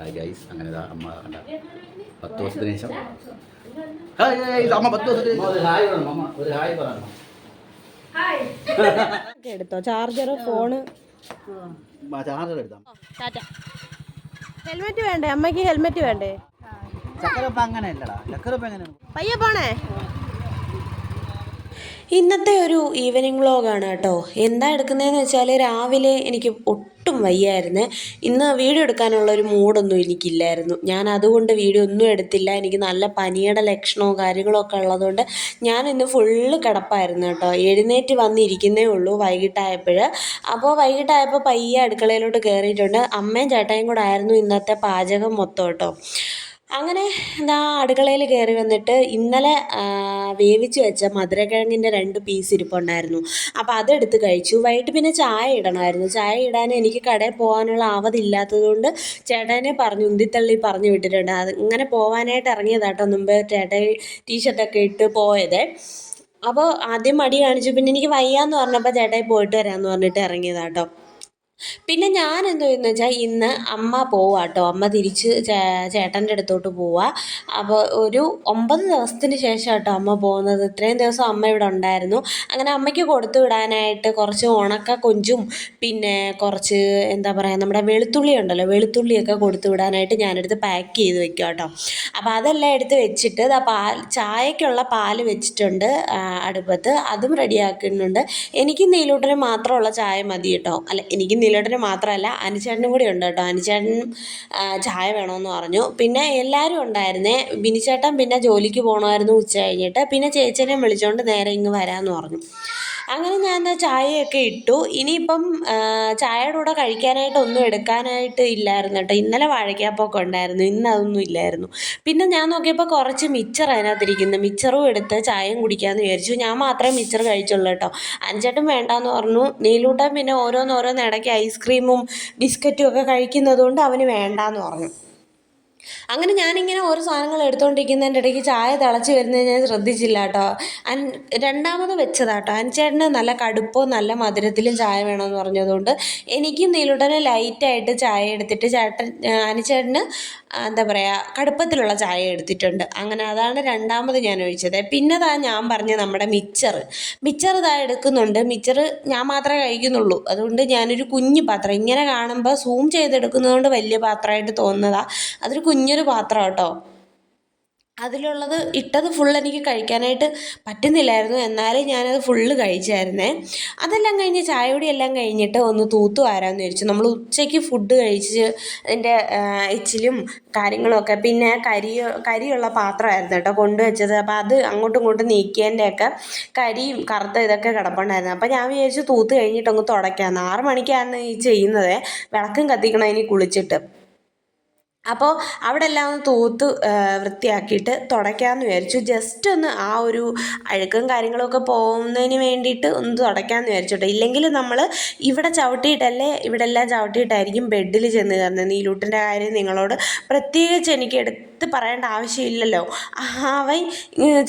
Hi guys, അങ്ങനെ അമ്മ കണ്ട 10 ദിവസത്തിന് ശേഷം അമ്മ 10 ദിവസത്തിന് ഒരു ഹായ് പറയണം. അമ്മ ഒരു ഹായ് പറയണം. എടുത്തോ ചാർജർ, ഫോണ്, ചാർജർ എടുത്താൽ ഹെൽമെറ്റ് വേണ്ടേ? അമ്മയ്ക്ക് ഹെൽമെറ്റ് വേണ്ടേ? ചക്കരപ്പ അങ്ങനെ ഇല്ലടാ, ചക്കരപ്പ എങ്ങനെയാണ് പയ്യെ പോണേ. ഇന്നത്തെ ഒരു ഈവനിങ് വ്ളോഗാണ് കേട്ടോ. എന്താ എടുക്കുന്നതെന്ന് വെച്ചാൽ രാവിലെ എനിക്ക് ഒട്ടും വയ്യായിരുന്നു. ഇന്ന് വീഡിയോ എടുക്കാനുള്ള ഒരു മൂഡൊന്നും എനിക്കില്ലായിരുന്നു. ഞാൻ അതുകൊണ്ട് വീഡിയോ ഒന്നും എടുത്തില്ല. എനിക്ക് നല്ല പനിയുടെ ലക്ഷണവും കാര്യങ്ങളൊക്കെ ഉള്ളതുകൊണ്ട് ഞാൻ ഇന്ന് ഫുള്ള് കിടപ്പായിരുന്നു കേട്ടോ. എഴുന്നേറ്റ് വന്നിരിക്കുന്നേ ഉള്ളൂ വൈകിട്ടായപ്പോൾ. അപ്പോൾ വൈകിട്ടായപ്പോൾ പയ്യെ അടുക്കളയിലോട്ട് കയറിയിട്ടുണ്ട്. അമ്മയും ചേട്ടായും കൂടെ ആയിരുന്നു ഇന്നത്തെ പാചകം മൊത്തം കേട്ടോ. അങ്ങനെ എന്താ അടുക്കളയിൽ കയറി വന്നിട്ട് ഇന്നലെ വേവിച്ച് വെച്ച മധുരക്കിഴങ്ങിൻ്റെ 2 പീസ് ഇരിപ്പുണ്ടായിരുന്നു. അപ്പോൾ അതെടുത്ത് കഴിച്ചു. വൈകിട്ട് പിന്നെ ചായ ഇടണമായിരുന്നു. ചായ ഇടാൻ എനിക്ക് കടയിൽ പോകാനുള്ള ആവതില്ലാത്തതുകൊണ്ട് ചേട്ടനെ ഉന്തിത്തള്ളി പറഞ്ഞു വിട്ടിട്ടുണ്ട്. അത് ഇങ്ങനെ പോകാനായിട്ട് ഇറങ്ങിയതാട്ടോ. മുമ്പ് ചേട്ടൻ ടീഷർട്ടൊക്കെ ഇട്ട് പോയത്. അപ്പോൾ ആദ്യം മടി കാണിച്ചു. പിന്നെ എനിക്ക് വയ്യാന്ന് പറഞ്ഞപ്പോൾ ചേട്ടായി പോയിട്ട് വരാമെന്ന് പറഞ്ഞിട്ട് ഇറങ്ങിയതാട്ടോ. പിന്നെ ഞാൻ എന്തോ എന്ന് വെച്ചാൽ ഇന്ന് അമ്മ പോവുക കേട്ടോ. അമ്മ തിരിച്ച് ചേട്ടൻ്റെ അടുത്തോട്ട് പോവുക. അപ്പോൾ ഒരു 9 ദിവസത്തിന് ശേഷം കേട്ടോ അമ്മ പോകുന്നത്. ഇത്രയും ദിവസം അമ്മ ഇവിടെ ഉണ്ടായിരുന്നു. അങ്ങനെ അമ്മയ്ക്ക് കൊടുത്തു വിടാനായിട്ട് കുറച്ച് ഉണക്ക കൊഞ്ചും പിന്നെ കുറച്ച് എന്താ പറയുക നമ്മുടെ വെളുത്തുള്ളി ഉണ്ടല്ലോ, വെളുത്തുള്ളിയൊക്കെ കൊടുത്തു വിടാനായിട്ട് ഞാനെടുത്ത് പാക്ക് ചെയ്ത് വെക്കുക കേട്ടോ. അപ്പോൾ അതെല്ലാം എടുത്ത് വെച്ചിട്ട് ചായക്കുള്ള പാല് വെച്ചിട്ടുണ്ട് അടുപ്പത്ത്. അതും റെഡിയാക്കുന്നുണ്ട്. എനിക്ക് നീലൂട്ടന് മാത്രമുള്ള ചായ മതി കേട്ടോ. അല്ല, എനിക്ക് നീലേട്ടന് മാത്രമല്ല അനുചേട്ടനും കൂടി ഉണ്ട് കേട്ടോ. അനുചേട്ടനും ചായ വേണമെന്ന് പറഞ്ഞു. പിന്നെ എല്ലാവരും ഉണ്ടായിരുന്നേ. ബിനിച്ചേട്ടൻ പിന്നെ ജോലിക്ക് പോകണമായിരുന്നു ഉച്ച കഴിഞ്ഞിട്ട്. പിന്നെ ചേച്ചനെയും വിളിച്ചുകൊണ്ട് നേരെ ഇങ്ങ് വരാമെന്ന് പറഞ്ഞു. അങ്ങനെ ഞാൻ ചായയൊക്കെ ഇട്ടു. ഇനിയിപ്പം ചായയുടെ കൂടെ കഴിക്കാനായിട്ട് ഒന്നും എടുക്കാനായിട്ട് ഇല്ലായിരുന്നു കേട്ടോ. ഇന്നലെ വാഴയ്ക്കാപ്പൊക്കെ ഉണ്ടായിരുന്നു, ഇന്ന് അതൊന്നും ഇല്ലായിരുന്നു. പിന്നെ ഞാൻ നോക്കിയപ്പോൾ കുറച്ച് മിച്ചർ അതിനകത്തിരിക്കുന്നു. മിച്ചറും എടുത്ത് ചായയും കുടിക്കാമെന്ന് വിചാരിച്ചു. ഞാൻ മാത്രമേ മിച്ചർ കഴിച്ചുള്ളൂ കേട്ടോ. അഞ്ചേട്ടൻ വേണ്ടാന്ന് പറഞ്ഞു. നീലൂട്ടൻ പിന്നെ ഓരോന്നോരോന്ന് ഇടയ്ക്ക് ഐസ്ക്രീമും ബിസ്ക്കറ്റും ഒക്കെ കഴിക്കുന്നത് കൊണ്ട് അവന് വേണ്ടാന്ന് പറഞ്ഞു. അങ്ങനെ ഞാനിങ്ങനെ ഓരോ സാധനങ്ങൾ എടുത്തുകൊണ്ടിരിക്കുന്നതിൻ്റെ ഇടയ്ക്ക് ചായ തിളച്ച് വരുന്നത് ഞാൻ ശ്രദ്ധിച്ചില്ല കേട്ടോ. രണ്ടാമത് വെച്ചതാട്ടോ. അനുചേട്ടന് നല്ല കടുപ്പവും നല്ല മധുരത്തിലും ചായ വേണമെന്ന് പറഞ്ഞതുകൊണ്ട് എനിക്കും നീലൂട്ടന് ലൈറ്റായിട്ട് ചായ എടുത്തിട്ട് അനുചേട്ടന് എന്താ പറയുക കടുപ്പത്തിലുള്ള ചായ എടുത്തിട്ടുണ്ട്. അങ്ങനെ അതാണ് രണ്ടാമത് ഞാൻ ഒഴിച്ചത്. പിന്നെ ഞാൻ പറഞ്ഞ നമ്മുടെ മിച്ചർ എടുക്കുന്നുണ്ട്. മിച്ചർ ഞാൻ മാത്രമേ കഴിക്കുന്നുള്ളൂ. അതുകൊണ്ട് ഞാനൊരു കുഞ്ഞു പാത്രം ഇങ്ങനെ കാണുമ്പോൾ സൂം ചെയ്തെടുക്കുന്നതുകൊണ്ട് വലിയ പാത്രമായിട്ട് തോന്നുന്നതാണ്. അതൊരു കുഞ്ഞൊരു പാത്രം കേട്ടോ. അതിലുള്ളത് ഇട്ടത് ഫുൾ എനിക്ക് കഴിക്കാനായിട്ട് പറ്റുന്നില്ലായിരുന്നു. എന്നാലും ഞാനത് ഫുള്ള് കഴിച്ചായിരുന്നേ. അതെല്ലാം കഴിഞ്ഞ് ചായയോടെ എല്ലാം കഴിഞ്ഞിട്ട് ഒന്ന് തൂത്ത് വാരാമെന്ന് വിചാരിച്ചു. നമ്മൾ ഉച്ചയ്ക്ക് ഫുഡ് കഴിച്ച് അതിൻ്റെ എച്ചിലും കാര്യങ്ങളുമൊക്കെ പിന്നെ കരിയുള്ള പാത്രമായിരുന്നു കേട്ടോ കൊണ്ടുവച്ചത്. അപ്പോൾ അത് അങ്ങോട്ടും ഇങ്ങോട്ടും നീക്കിയതിൻ്റെയൊക്കെ കരിയും കറുത്ത ഇതൊക്കെ കിടപ്പുണ്ടായിരുന്നു. അപ്പോൾ ഞാൻ വിചാരിച്ചു തൂത്ത് കഴിഞ്ഞിട്ടൊന്ന് തുടയ്ക്കാമെന്ന്. 6 മണിക്കാണ് ഈ ചെയ്യുന്നത്. വിളക്കും കത്തിക്കണം ഇനി കുളിച്ചിട്ട്. അപ്പോൾ അവിടെ എല്ലാം ഒന്ന് തൂത്ത് വൃത്തിയാക്കിയിട്ട് തുടയ്ക്കാമെന്ന് വിചാരിച്ചു. ജസ്റ്റ് ഒന്ന് ആ ഒരു അഴുക്കും കാര്യങ്ങളൊക്കെ പോകുന്നതിന് വേണ്ടിയിട്ട് ഒന്ന് തുടയ്ക്കാമെന്ന് വിചാരിച്ചോട്ടെ. ഇല്ലെങ്കിൽ നമ്മൾ ഇവിടെ ഇവിടെ എല്ലാം ചവിട്ടിയിട്ടായിരിക്കും ബെഡിൽ ചെന്ന് കയറുന്നത്. നീലൂട്ടിൻ്റെ കാര്യം നിങ്ങളോട് പ്രത്യേകിച്ച് എനിക്ക് എടുത്ത് പറയേണ്ട ആവശ്യമില്ലല്ലോ. അവൻ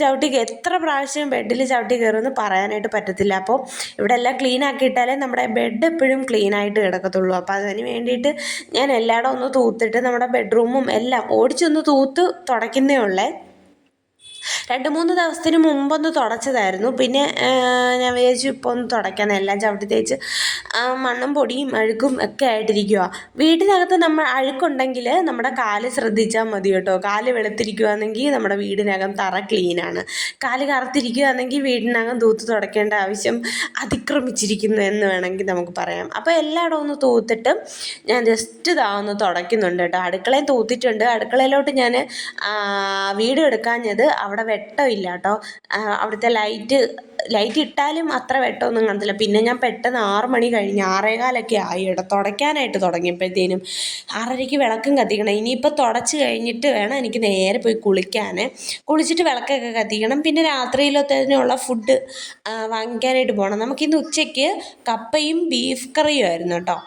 ചവിട്ടി എത്ര പ്രാവശ്യം ബെഡിൽ ചവിട്ടി കയറുമെന്ന് പറയാനായിട്ട് പറ്റത്തില്ല. അപ്പോൾ ഇവിടെ എല്ലാം ക്ലീൻ ആക്കിയിട്ടാലേ നമ്മുടെ ബെഡ് എപ്പോഴും ക്ലീനായിട്ട് കിടക്കത്തുള്ളൂ. അപ്പോൾ അതിന് വേണ്ടിയിട്ട് ഞാൻ എല്ലായിടും ഒന്ന് തൂത്തിട്ട് നമ്മുടെ ബെഡ്റൂമും എല്ലാം ഓടിച്ചൊന്ന് തൂത്ത് തുടയ്ക്കുന്നേ ഉള്ളേ. 2-3 ദിവസത്തിന് മുമ്പൊന്ന് തുടച്ചതായിരുന്നു. പിന്നെ ഞാൻ വിചാരിച്ചു ഇപ്പോൾ ഒന്ന് തുടയ്ക്കണം. എല്ലാം ചവിട്ടി തേച്ച് മണ്ണും പൊടിയും അഴുക്കും ഒക്കെ ആയിട്ടിരിക്കുക. വീടിനകത്ത് നമ്മൾ അഴുക്കുണ്ടെങ്കിൽ നമ്മുടെ കാല് ശ്രദ്ധിച്ചാൽ മതി കേട്ടോ. കാല് വെളുത്തിരിക്കുകയാണെങ്കിൽ നമ്മുടെ വീടിനകം തറ ക്ലീനാണ്. കാല് കറുത്തിരിക്കുകയാണെങ്കിൽ വീടിനകം തൂത്ത് തുടയ്ക്കേണ്ട ആവശ്യം അതിക്രമിച്ചിരിക്കുന്നു എന്ന് വേണമെങ്കിൽ നമുക്ക് പറയാം. അപ്പോൾ എല്ലായിടവും ഒന്ന് തൂത്തിട്ട് ഞാൻ ജസ്റ്റ് ഒന്ന് തുടയ്ക്കുന്നുണ്ട് കേട്ടോ. അടുക്കളയും തൂത്തിട്ടുണ്ട്. അടുക്കളയിലോട്ട് ഞാൻ വീഡിയോ എടുക്കാഞ്ഞത് അവിടെ വെട്ടമില്ല കേട്ടോ. അവിടുത്തെ ലൈറ്റ് ഇട്ടാലും അത്ര വെട്ടമൊന്നും കാണത്തില്ല. പിന്നെ ഞാൻ പെട്ടെന്ന് 6 മണി കഴിഞ്ഞ് 6:15 ആയി കേട്ടോ തുടയ്ക്കാനായിട്ട് തുടങ്ങിയപ്പോഴത്തേനും. 6:30 വിളക്കും കത്തിക്കണം. ഇനിയിപ്പോൾ തുടച്ച് കഴിഞ്ഞിട്ട് വേണം എനിക്ക് നേരെ പോയി കുളിച്ചിട്ട് വിളക്കൊക്കെ കത്തിക്കണം. പിന്നെ രാത്രിയിലത്തേനുള്ള ഫുഡ് വാങ്ങിക്കാനായിട്ട് പോകണം. നമുക്കിന്ന് ഉച്ചയ്ക്ക് കപ്പയും ബീഫ് കറിയും ആയിരുന്നു കേട്ടോ.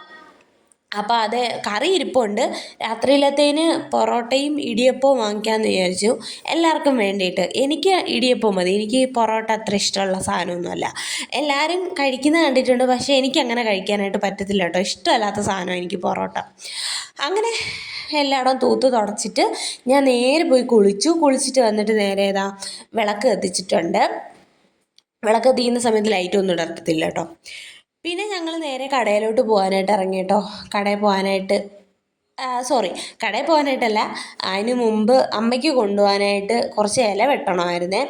അപ്പോൾ അത് കറി ഇരിപ്പുണ്ട്. രാത്രിയിലത്തേന് പൊറോട്ടയും ഇടിയപ്പവും വാങ്ങിക്കാമെന്ന് വിചാരിച്ചു, എല്ലാവർക്കും വേണ്ടിയിട്ട്. എനിക്ക് ഇടിയപ്പം മതി, എനിക്ക് പൊറോട്ട അത്ര ഇഷ്ടമുള്ള സാധനമൊന്നുമല്ല. എല്ലാവരും കഴിക്കുന്നത് കണ്ടിട്ടുണ്ട്, പക്ഷേ എനിക്കങ്ങനെ കഴിക്കാനായിട്ട് പറ്റത്തില്ല കേട്ടോ. ഇഷ്ടമല്ലാത്ത സാധനമാണ് എനിക്ക് പൊറോട്ട. അങ്ങനെ എല്ലായിടവും തൂത്ത് തുടച്ചിട്ട് ഞാൻ നേരെ പോയി കുളിച്ചിട്ട് വന്നിട്ട് നേരെ വിളക്ക് കത്തിച്ചിട്ടുണ്ട്. വിളക്ക് കത്തിക്കുന്ന സമയത്ത് ലൈറ്റൊന്നും ഇടർത്തത്തില്ല കേട്ടോ. പിന്നെ ഞങ്ങൾ നേരെ കടയിലോട്ട് പോകാനായിട്ട് ഇറങ്ങി കേട്ടോ. കടയിൽ പോകാനായിട്ടല്ല, അതിന് മുമ്പ് അമ്മയ്ക്ക് കൊണ്ടുപോകാനായിട്ട് കുറച്ച് ഇല വെട്ടണമായിരുന്നേ.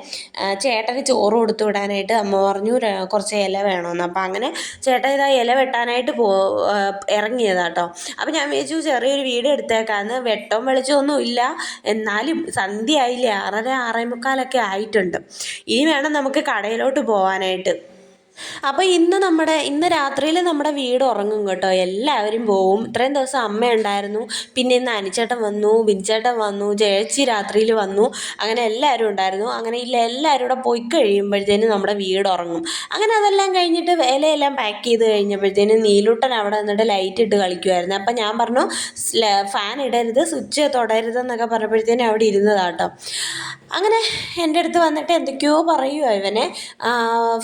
ചേട്ടന് ചോറ് കൊടുത്തു വിടാനായിട്ട് അമ്മ പറഞ്ഞു കുറച്ച് ഇല വേണമെന്ന്. അപ്പം അങ്ങനെ ചേട്ടൻ ഇല വെട്ടാനായിട്ട് ഇറങ്ങിയതാട്ടോ. അപ്പം ഞാൻ വിചാരിച്ചു ചെറിയൊരു വീഡിയോ എടുത്തേക്കാന്ന്. വെട്ടവും വെളിച്ചമൊന്നും ഇല്ല, എന്നാലും സന്ധ്യ ആയില്ലേ, 6:30 6:45 ആയിട്ടുണ്ട്. ഇനി വേണം നമുക്ക് കടയിലോട്ട് പോകാനായിട്ട്. അപ്പോൾ ഇന്ന് രാത്രിയിൽ നമ്മുടെ വീട് ഉറങ്ങും കേട്ടോ. എല്ലാവരും പോവും. ഇത്രയും ദിവസം അമ്മ ഉണ്ടായിരുന്നു, പിന്നെ ഇന്ന് അനിച്ചേട്ടൻ വന്നു, ബിൻചേട്ടൻ വന്നു, ചേച്ചി രാത്രിയിൽ വന്നു, അങ്ങനെ എല്ലാവരും ഉണ്ടായിരുന്നു. അങ്ങനെ എല്ലാവരും കൂടെ പോയി കഴിയുമ്പോഴത്തേനും നമ്മുടെ വീട് ഉറങ്ങും. അങ്ങനെ അതെല്ലാം കഴിഞ്ഞിട്ട് ഇലയെല്ലാം പാക്ക് ചെയ്ത് കഴിഞ്ഞപ്പോഴത്തേനും നീലൂട്ടൻ അവിടെ നിന്നിട്ട് ലൈറ്റ് ഇട്ട് കളിക്കുമായിരുന്നു. അപ്പം ഞാൻ പറഞ്ഞു ഫാൻ ഇടരുത്, സ്വിച്ച് തൊടരുതെന്നൊക്കെ പറഞ്ഞപ്പോഴത്തേനും അവിടെ ഇരുന്നതാട്ടോ. അങ്ങനെ എൻ്റെ അടുത്ത് വന്നിട്ട് എന്തൊക്കെയോ പറയുമോ ഇവനെ,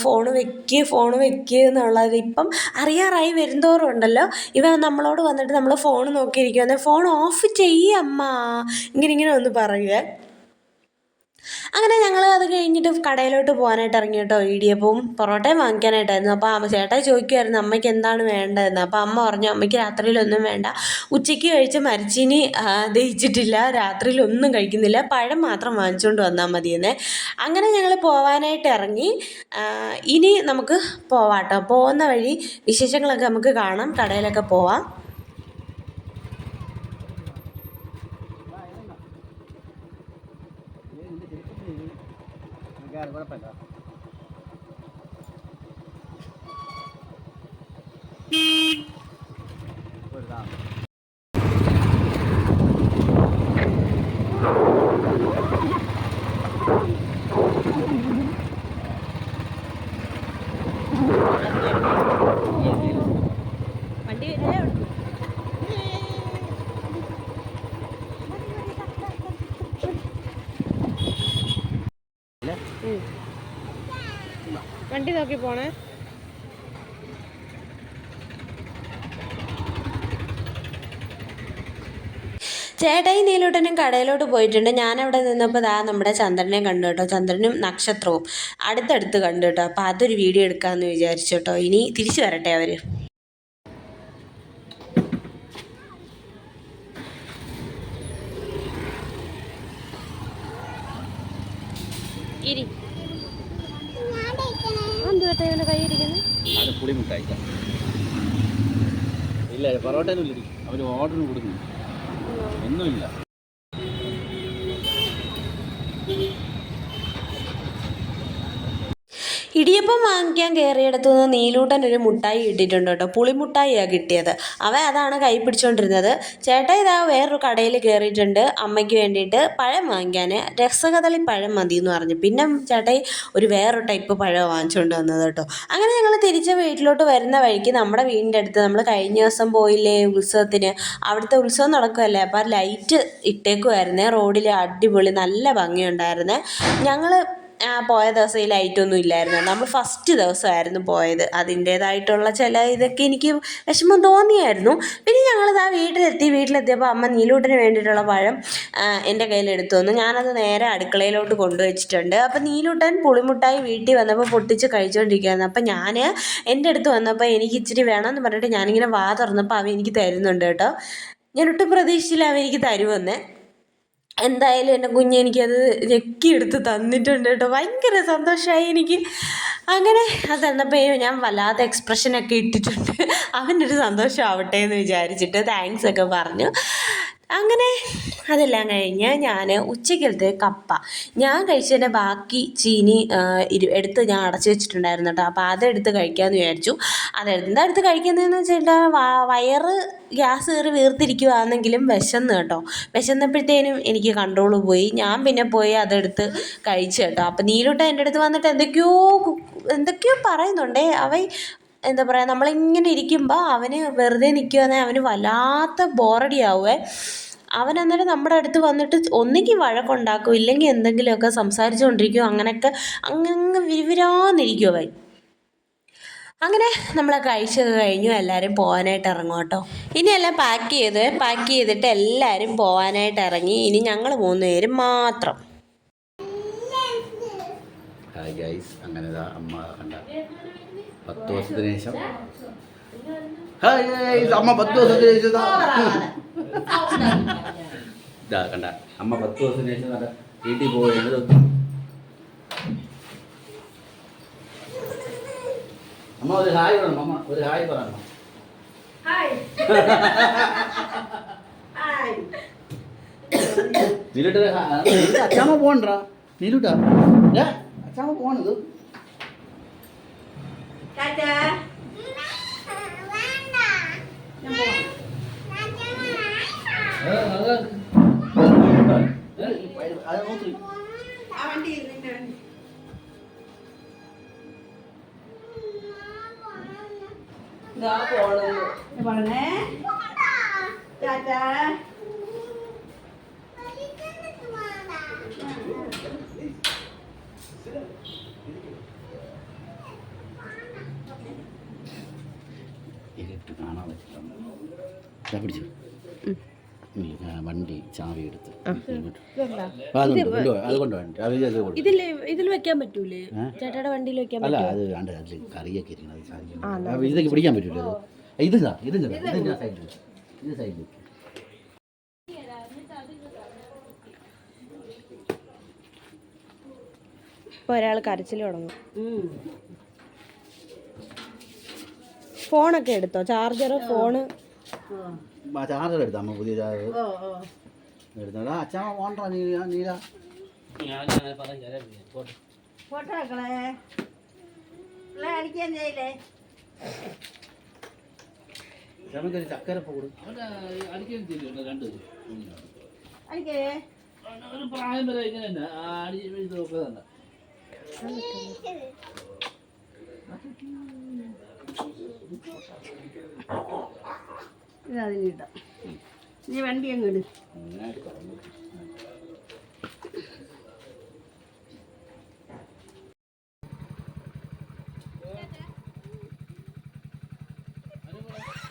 ഫോൺ വെക്ക് എന്നുള്ളത്. ഇപ്പം അറിയാറായി വരുന്തോറും ഉണ്ടല്ലോ ഇവൻ നമ്മളോട് വന്നിട്ട് നമ്മൾ ഫോൺ നോക്കിയിരിക്കുമെന്ന്, ഫോൺ ഓഫ് ചെയ്യമ്മ, ഇങ്ങനെ ഒന്ന് പറയുക. അങ്ങനെ ഞങ്ങൾ അത് കഴിഞ്ഞിട്ട് കടയിലോട്ട് പോകാനായിട്ട് ഇറങ്ങി കേട്ടോ. ഇടിയപ്പവും പൊറോട്ടയും വാങ്ങിക്കാനായിട്ടായിരുന്നു. അപ്പോൾ ചേട്ടാ ചോദിക്കുമായിരുന്നു അമ്മയ്ക്ക് എന്താണ് വേണ്ടതെന്ന്. അപ്പോൾ അമ്മ പറഞ്ഞു അമ്മയ്ക്ക് രാത്രിയിലൊന്നും വേണ്ട, ഉച്ചയ്ക്ക് കഴിച്ച് മരിച്ചിനി ദഹിച്ചിട്ടില്ല, രാത്രിയിലൊന്നും കഴിക്കുന്നില്ല, പഴം മാത്രം വാങ്ങിച്ചുകൊണ്ട് വന്നാൽ മതിയെന്നേ. അങ്ങനെ ഞങ്ങൾ പോകാനായിട്ട് ഇറങ്ങി. ഇനി നമുക്ക് പോവാട്ടോ. പോകുന്ന വഴി വിശേഷങ്ങളൊക്കെ നമുക്ക് കാണാം, കടയിലൊക്കെ പോവാം. കുഴപ്പമില്ല. വണ്ടി വണ്ടി നോക്കി പോണേ. ചേട്ടായി നീലൂട്ടനും കടയിലോട്ട് പോയിട്ടുണ്ട്. ഞാനവിടെ നിന്നപ്പോൾ നമ്മുടെ ചന്ദ്രനെ കണ്ടു കേട്ടോ. ചന്ദ്രനും നക്ഷത്രവും അടുത്തടുത്ത് കണ്ടു കേട്ടോ. അപ്പോൾ അതൊരു വീഡിയോ എടുക്കാമെന്ന് വിചാരിച്ചു കേട്ടോ. ഇനി തിരിച്ചു വരട്ടെ അവർ. ഇരി ഇല്ല പൊറോട്ടയൊന്നും ഇല്ല, അവർ ഓർഡർ കൊടുക്കുന്നു, ഒന്നുമില്ല. ഇടിയപ്പം വാങ്ങിക്കാൻ കയറിയിടത്തു നിന്ന് നീലൂട്ടൻ ഒരു മുട്ടായി കിട്ടിയിട്ടുണ്ട് കേട്ടോ. പുളിമുട്ടായിയാണ് കിട്ടിയത്. അവൻ അതാണ് കൈ പിടിച്ചുകൊണ്ടിരുന്നത്. ചേട്ടാ വേറൊരു കടയിൽ കയറിയിട്ടുണ്ട് അമ്മയ്ക്ക് വേണ്ടിയിട്ട് പഴം വാങ്ങിക്കാൻ. രസകദളി പഴം മതി എന്ന് പറഞ്ഞു. പിന്നെ ചേട്ടായി വേറൊരു ടൈപ്പ് പഴം വാങ്ങിച്ചുകൊണ്ട് വന്നത് കേട്ടോ. അങ്ങനെ ഞങ്ങൾ തിരിച്ച് വീട്ടിലോട്ട് വരുന്ന വഴിക്ക് നമ്മുടെ വീടിൻ്റെ അടുത്ത് നമ്മൾ കഴിഞ്ഞ ദിവസം പോയില്ലേ ഉത്സവത്തിന്, അവിടുത്തെ ഉത്സവം നടക്കുമല്ലേ, അപ്പോൾ ലൈറ്റ് ഇട്ടേക്കുമായിരുന്നേ റോഡിൽ. അടിപൊളി നല്ല ഭംഗിയുണ്ടായിരുന്നേ. ഞങ്ങൾ പോയ ദിവസം ഈ ലൈറ്റൊന്നും ഇല്ലായിരുന്നു. നമ്മൾ ഫസ്റ്റ് ദിവസമായിരുന്നു പോയത്. അതിൻ്റേതായിട്ടുള്ള ചില ഇതൊക്കെ എനിക്ക് വിഷമം തോന്നിയായിരുന്നു. പിന്നെ ഞങ്ങളിതാ വീട്ടിലെത്തിയപ്പോൾ അമ്മ നീലൂട്ടന് വേണ്ടിയിട്ടുള്ള പഴം എൻ്റെ കയ്യിലെടുത്തു വന്നു. ഞാനത് നേരെ അടുക്കളയിലോട്ട് കൊണ്ടുവച്ചിട്ടുണ്ട്. അപ്പോൾ നീലൂട്ടൻ പുളിമുട്ടായി വീട്ടിൽ വന്നപ്പോൾ പൊട്ടിച്ച് കഴിച്ചുകൊണ്ടിരിക്കുകയായിരുന്നു. അപ്പം ഞാൻ എൻ്റെ അടുത്ത് വന്നപ്പോൾ എനിക്ക് ഇച്ചിരി വേണമെന്ന് പറഞ്ഞിട്ട് ഞാനിങ്ങനെ വാ തുറന്നപ്പോൾ അവൻ എനിക്ക് തരുന്നുണ്ട് കേട്ടോ. ഞാനൊട്ടും പ്രതീക്ഷിച്ചില്ല അവൻ എനിക്ക് തരുമെന്ന്. എന്തായാലും എൻ്റെ കുഞ്ഞ് എനിക്കത് ഞെക്കിയെടുത്ത് തന്നിട്ടുണ്ട് കേട്ടോ. ഭയങ്കര സന്തോഷമായി എനിക്ക്. അങ്ങനെ അത് തന്നപ്പോൾ ഞാൻ വല്ലാത്ത എക്സ്പ്രഷനൊക്കെ ഇട്ടിട്ടുണ്ട്. അവനൊരു സന്തോഷമാവട്ടെ എന്ന് വിചാരിച്ചിട്ട് താങ്ക്സ് ഒക്കെ പറഞ്ഞു. അങ്ങനെ അതെല്ലാം കഴിഞ്ഞ് ഞാൻ ഉച്ചക്കലത്തെ കപ്പ ഞാൻ കഴിച്ചതിൻ്റെ ബാക്കി ചീനി എടുത്ത് ഞാൻ അടച്ചു വെച്ചിട്ടുണ്ടായിരുന്നു കേട്ടോ. അപ്പോൾ അതെടുത്ത് കഴിക്കാമെന്ന് വിചാരിച്ചു. അതെടുത്ത് കഴിക്കുന്നതെന്ന് വെച്ചിട്ടുണ്ടെങ്കിൽ വയറ് ഗ്യാസ് കയറി വീർത്തിരിക്കുകയാണെങ്കിലും വിശന്ന് കേട്ടോ. വിശന്നപ്പോഴത്തേനും എനിക്ക് കൺട്രോൾ പോയി. ഞാൻ പിന്നെ പോയി അതെടുത്ത് കഴിച്ചു കേട്ടോ. അപ്പോൾ നീലൂട്ട എൻ്റെ അടുത്ത് വന്നിട്ട് എന്തൊക്കെയോ പറയുന്നുണ്ടേ. അവൻ എന്താ പറയുക, നമ്മളിങ്ങനെ ഇരിക്കുമ്പോൾ അവന് വെറുതെ നിൽക്കുകയാണെങ്കിൽ അവന് വല്ലാത്ത ബോറടിയാവുമേ. അവൻ അന്നേരം നമ്മുടെ അടുത്ത് വന്നിട്ട് ഒന്നുകിൽ വഴക്കുണ്ടാക്കും, ഇല്ലെങ്കിൽ എന്തെങ്കിലുമൊക്കെ സംസാരിച്ചുകൊണ്ടിരിക്കും. അങ്ങനെയൊക്കെ അങ്ങ് വിരിവിരാന്നിരിക്കും അവൻ. അങ്ങനെ നമ്മൾ കഴിച്ചൊക്കെ കഴിഞ്ഞു, എല്ലാവരും പോകാനായിട്ട് ഇറങ്ങും കേട്ടോ. ഇനി എല്ലാം പാക്ക് ചെയ്തിട്ട് എല്ലാവരും പോകാനായിട്ട് ഇറങ്ങി. ഇനി ഞങ്ങൾ 3 പേരും മാത്രം. ഹായ് ഗൈസ്, അങ്ങനെ അമ്മ കണ്ട 10 ദിവസത്തിന് ശേഷം. ഹായ് ഗൈസ്, അമ്മ 10 ദിവസത്തിന് ശേഷം ഇതാ കണ്ട അമ്മ 10 ദിവസത്തിന് ശേഷം കണ്ട വീട്ടിൽ പോയത്. അമ്മ ഒരു ഹായ് പറയണം. അമ്മ ഒരു ഹായ് പറയണം. നീലൂട്ട അച്ഛാമ്മ പോകണ്ടാ. നീലൂട്ട അച്ഛാമ്മ പോണത്. പറഞ്ഞേ ടാറ്റാ. ഇരട്ട് കാണാൻ പറ്റില്ല. പിടിച്ചു വണ്ടി ചാവി എടുത്ത് അത് കൊണ്ടുപോയി ഇതിൽ വെക്കാൻ പറ്റൂലേ ചേട്ടായുടെ വണ്ടിയിൽ വെക്കാൻ? അല്ല അത് വേണ്ട, അതിൽ കറിയൊക്കെ ഇരിക്കുന്നത് ഇതൊക്കെ പിടിക്കാൻ പറ്റൂല. ഇത് സൈഡിൽ ഇത് സൈഡിൽ. ഇപ്പോൾ ഒരാൾ കരച്ചിൽ തുടങ്ങും. ഫോണൊക്കെ എടുത്തോ? Charger, phone. ചാർജർ എടുത്താ അമ്മ, പുതിയ ചാർജർ എടുത്താ. അച്ഛാ പോണ്ടാ നീല. ഫോട്ടോ എടുക്കണേ, അടിക്കാൻ ചെയ്യില്ലേ? ചമ്മക്കൊരു ചക്കരപ്പ കൊടുക്കും. അടിക്കേ ഒരു പ്രായം വരെ ഇങ്ങനെ തന്നെ അടി നോക്കുന്നതല്ല. ഇതിലിട്ടാം. നീ വണ്ടി അങ്ങ് ഇട്.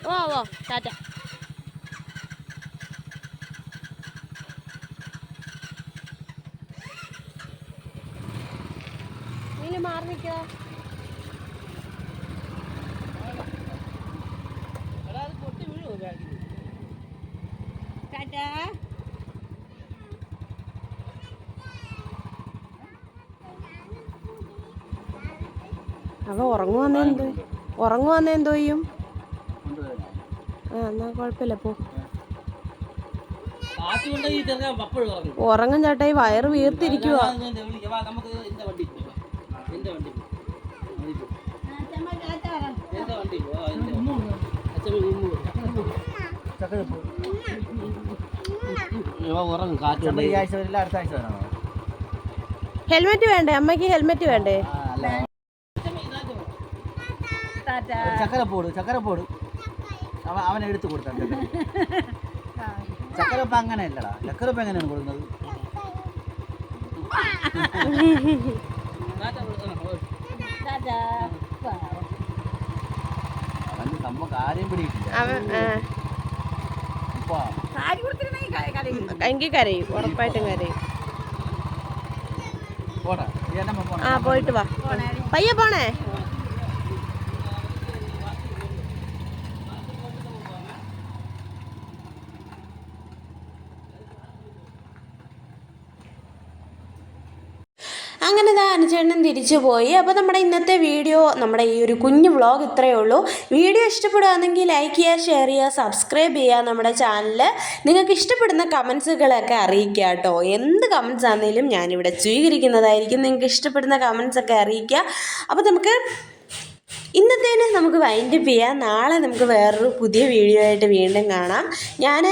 ഓ ടാറ്റ. നീ മാറി നിൽക്കോ? ടാറ്റാ. അവ ഉറങ്ങുവാന്നേ എന്തോ ചെയ്യും? എന്നാ കുഴപ്പമില്ല, പോ. ഉറങ്ങും ചേട്ടായി, വയറ് വീർത്തിരിക്കുക. ഹെൽമെറ്റ് വേണ്ടേ അമ്മയ്ക്ക്? ഹെൽമെറ്റ് വേണ്ടേ? ചക്കരപ്പോട് അവനെ എടുത്ത് കൊടുത്താ. ചക്കരപ്പ അങ്ങനെയല്ലടാ. ചക്കരപ്പ എങ്ങനെയാണ് കൊടുക്കുന്നത്? അവന് സംഭവം കാര്യം പിടിയിട്ടില്ല. എങ്കിൽ കരയും, ഉറപ്പായിട്ടും കരയും. പോയിട്ട് വാ, പയ്യെ പോണേ. അങ്ങനെ അനുചേട്ടനും തിരിച്ചു പോയി. അപ്പോൾ നമ്മുടെ ഇന്നത്തെ വീഡിയോ, നമ്മുടെ ഈ ഒരു കുഞ്ഞു വ്ളോഗ് ഇത്രയേ ഉള്ളൂ. വീഡിയോ ഇഷ്ടപ്പെടുകയാണെങ്കിൽ ലൈക്ക് ചെയ്യുക, ഷെയർ ചെയ്യുക, സബ്സ്ക്രൈബ് ചെയ്യുക നമ്മുടെ ചാനൽ. നിങ്ങൾക്ക് ഇഷ്ടപ്പെടുന്ന കമൻസുകളൊക്കെ അറിയിക്കുക കേട്ടോ. എന്ത് കമൻസ് ആണെങ്കിലും ഞാനിവിടെ സ്വീകരിക്കുന്നതായിരിക്കും. നിങ്ങൾക്ക് ഇഷ്ടപ്പെടുന്ന കമൻസൊക്കെ അറിയിക്കുക. അപ്പോൾ ഇന്നത്തേന് നമുക്ക് വൈൻഡപ്പ് ചെയ്യാം. നാളെ നമുക്ക് വേറൊരു പുതിയ വീഡിയോ ആയിട്ട് വീണ്ടും കാണാം. ഞാൻ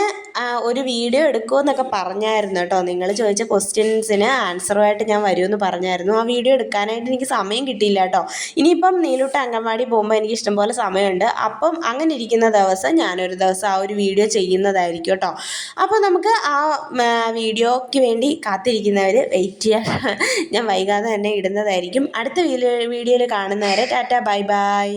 ഒരു വീഡിയോ എടുക്കുമെന്നൊക്കെ പറഞ്ഞായിരുന്നു കേട്ടോ. നിങ്ങൾ ചോദിച്ച ക്വസ്റ്റ്യൻസിന് ആൻസറുമായിട്ട് ഞാൻ വരുമെന്ന് പറഞ്ഞായിരുന്നു. ആ വീഡിയോ എടുക്കാനായിട്ട് എനിക്ക് സമയം കിട്ടിയില്ല കേട്ടോ. ഇനിയിപ്പം നീലൂട്ട അംഗൻവാടി പോകുമ്പോൾ എനിക്ക് ഇഷ്ടംപോലെ സമയമുണ്ട്. അപ്പം അങ്ങനെ ഇരിക്കുന്ന ദിവസം ഞാനൊരു ദിവസം ആ ഒരു വീഡിയോ ചെയ്യുന്നതായിരിക്കും കേട്ടോ. അപ്പോൾ നമുക്ക് ആ വീഡിയോയ്ക്ക് വേണ്ടി കാത്തിരിക്കുന്നവർ വെയിറ്റ് ചെയ്യാൻ ഞാൻ വൈകാതെ തന്നെ ഇടുന്നതായിരിക്കും. അടുത്ത വീഡിയോയിൽ കാണുന്നവരെ ടാറ്റ ബൈ ബൈ.